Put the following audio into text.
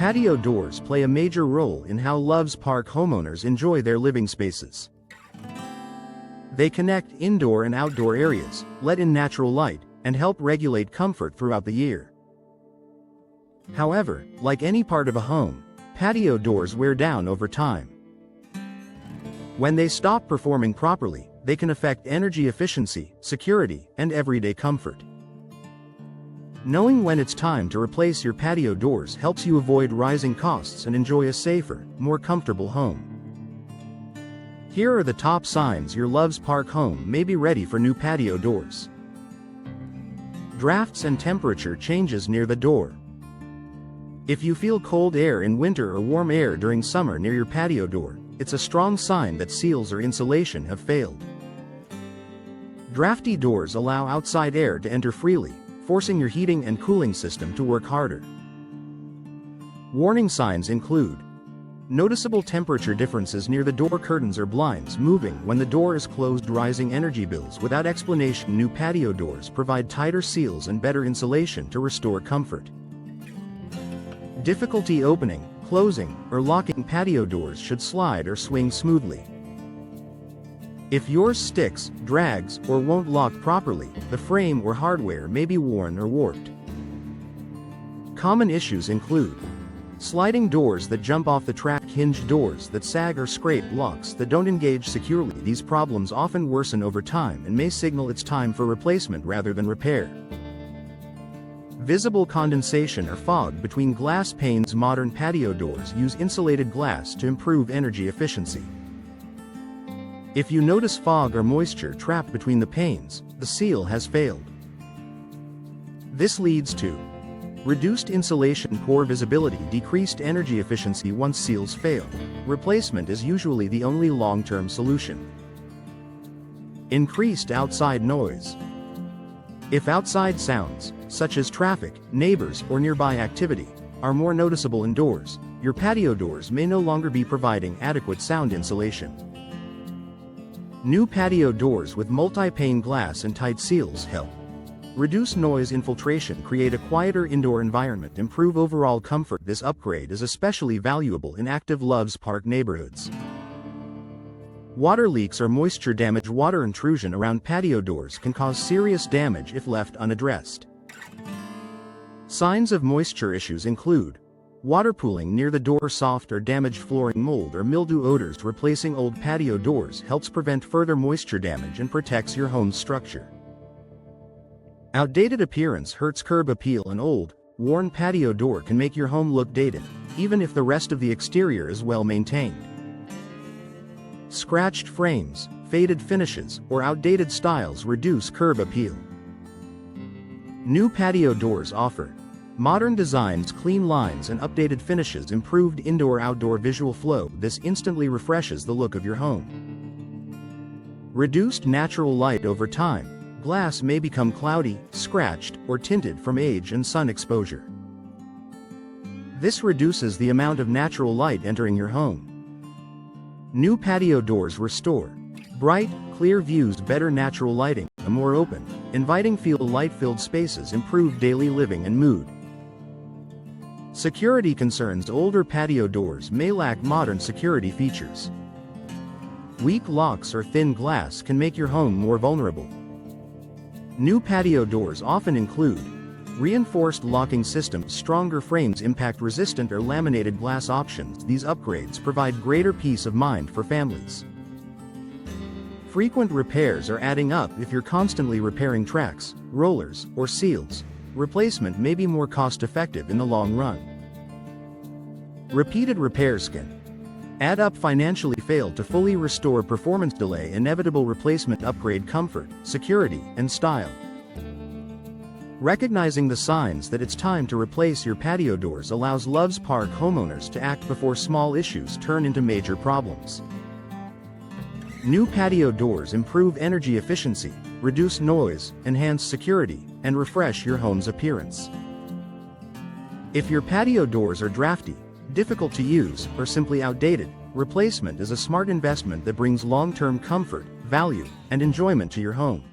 Patio doors play a major role in how Loves Park homeowners enjoy their living spaces. They connect indoor and outdoor areas, let in natural light, and help regulate comfort throughout the year. However, like any part of a home, patio doors wear down over time. When they stop performing properly, they can affect energy efficiency, security, and everyday comfort. Knowing when it's time to replace your patio doors helps you avoid rising costs and enjoy a safer, more comfortable home. Here are the top signs your Loves Park home may be ready for new patio doors. Drafts and temperature changes near the door. If you feel cold air in winter or warm air during summer near your patio door, it's a strong sign that seals or insulation have failed. Drafty doors allow outside air to enter freely, forcing your heating and cooling system to work harder. Warning signs include noticeable temperature differences near the door curtains or blinds moving when the door is closed, rising energy bills without explanation. New patio doors provide tighter seals and better insulation to restore comfort. Difficulty opening, closing, or locking patio doors should slide or swing smoothly. If yours sticks, drags, or won't lock properly, the frame or hardware may be worn or warped. Common issues include sliding doors that jump off the track, hinged doors that sag, or scrape locks that don't engage securely. These problems often worsen over time and may signal it's time for replacement rather than repair. Visible condensation or fog between glass panes. Modern patio doors use insulated glass to improve energy efficiency. If you notice fog or moisture trapped between the panes, the seal has failed. This leads to reduced insulation, poor visibility, decreased energy efficiency. Once seals fail, replacement is usually the only long-term solution. Increased outside noise. If outside sounds, such as traffic, neighbors, or nearby activity, are more noticeable indoors, your patio doors may no longer be providing adequate sound insulation. New patio doors with multi-pane glass and tight seals help reduce noise infiltration, create a quieter indoor environment, improve overall comfort. This upgrade is especially valuable in active Loves Park neighborhoods. Water leaks or moisture damage. Water intrusion around patio doors can cause serious damage if left unaddressed. Signs of moisture issues include water pooling near the door, soft or damaged flooring, mold or mildew odors. Replacing old patio doors helps prevent further moisture damage and protects your home's structure. Outdated appearance hurts curb appeal. An old, worn patio door can make your home look dated, even if the rest of the exterior is well maintained. Scratched frames, faded finishes, or outdated styles reduce curb appeal. New patio doors offer modern designs, clean lines, and updated finishes. Improved indoor-outdoor visual flow. This instantly refreshes the look of your home. Reduced natural light. Over time, glass may become cloudy, scratched, or tinted from age and sun exposure. This reduces the amount of natural light entering your home. New patio doors restore bright, clear views, better natural lighting, a more open, inviting feel. Light-filled spaces improve daily living and mood. Security concerns. Older patio doors may lack modern security features. Weak locks or thin glass can make your home more vulnerable. New patio doors often include reinforced locking systems, stronger frames, impact-resistant or laminated glass options. These upgrades provide greater peace of mind for families. Frequent repairs are adding up. If you're constantly repairing tracks, rollers, or seals, replacement may be more cost-effective in the long run. Repeated repairs can add up financially. Fail to fully restore. Performance delay. Inevitable replacement. Upgrade comfort, security, and style. Recognizing the signs that it's time to replace your patio doors allows Loves Park homeowners to act before small issues turn into major problems. New patio doors improve energy efficiency, reduce noise, enhance security, and refresh your home's appearance. If your patio doors are drafty, difficult to use, or simply outdated, replacement is a smart investment that brings long-term comfort, value, and enjoyment to your home.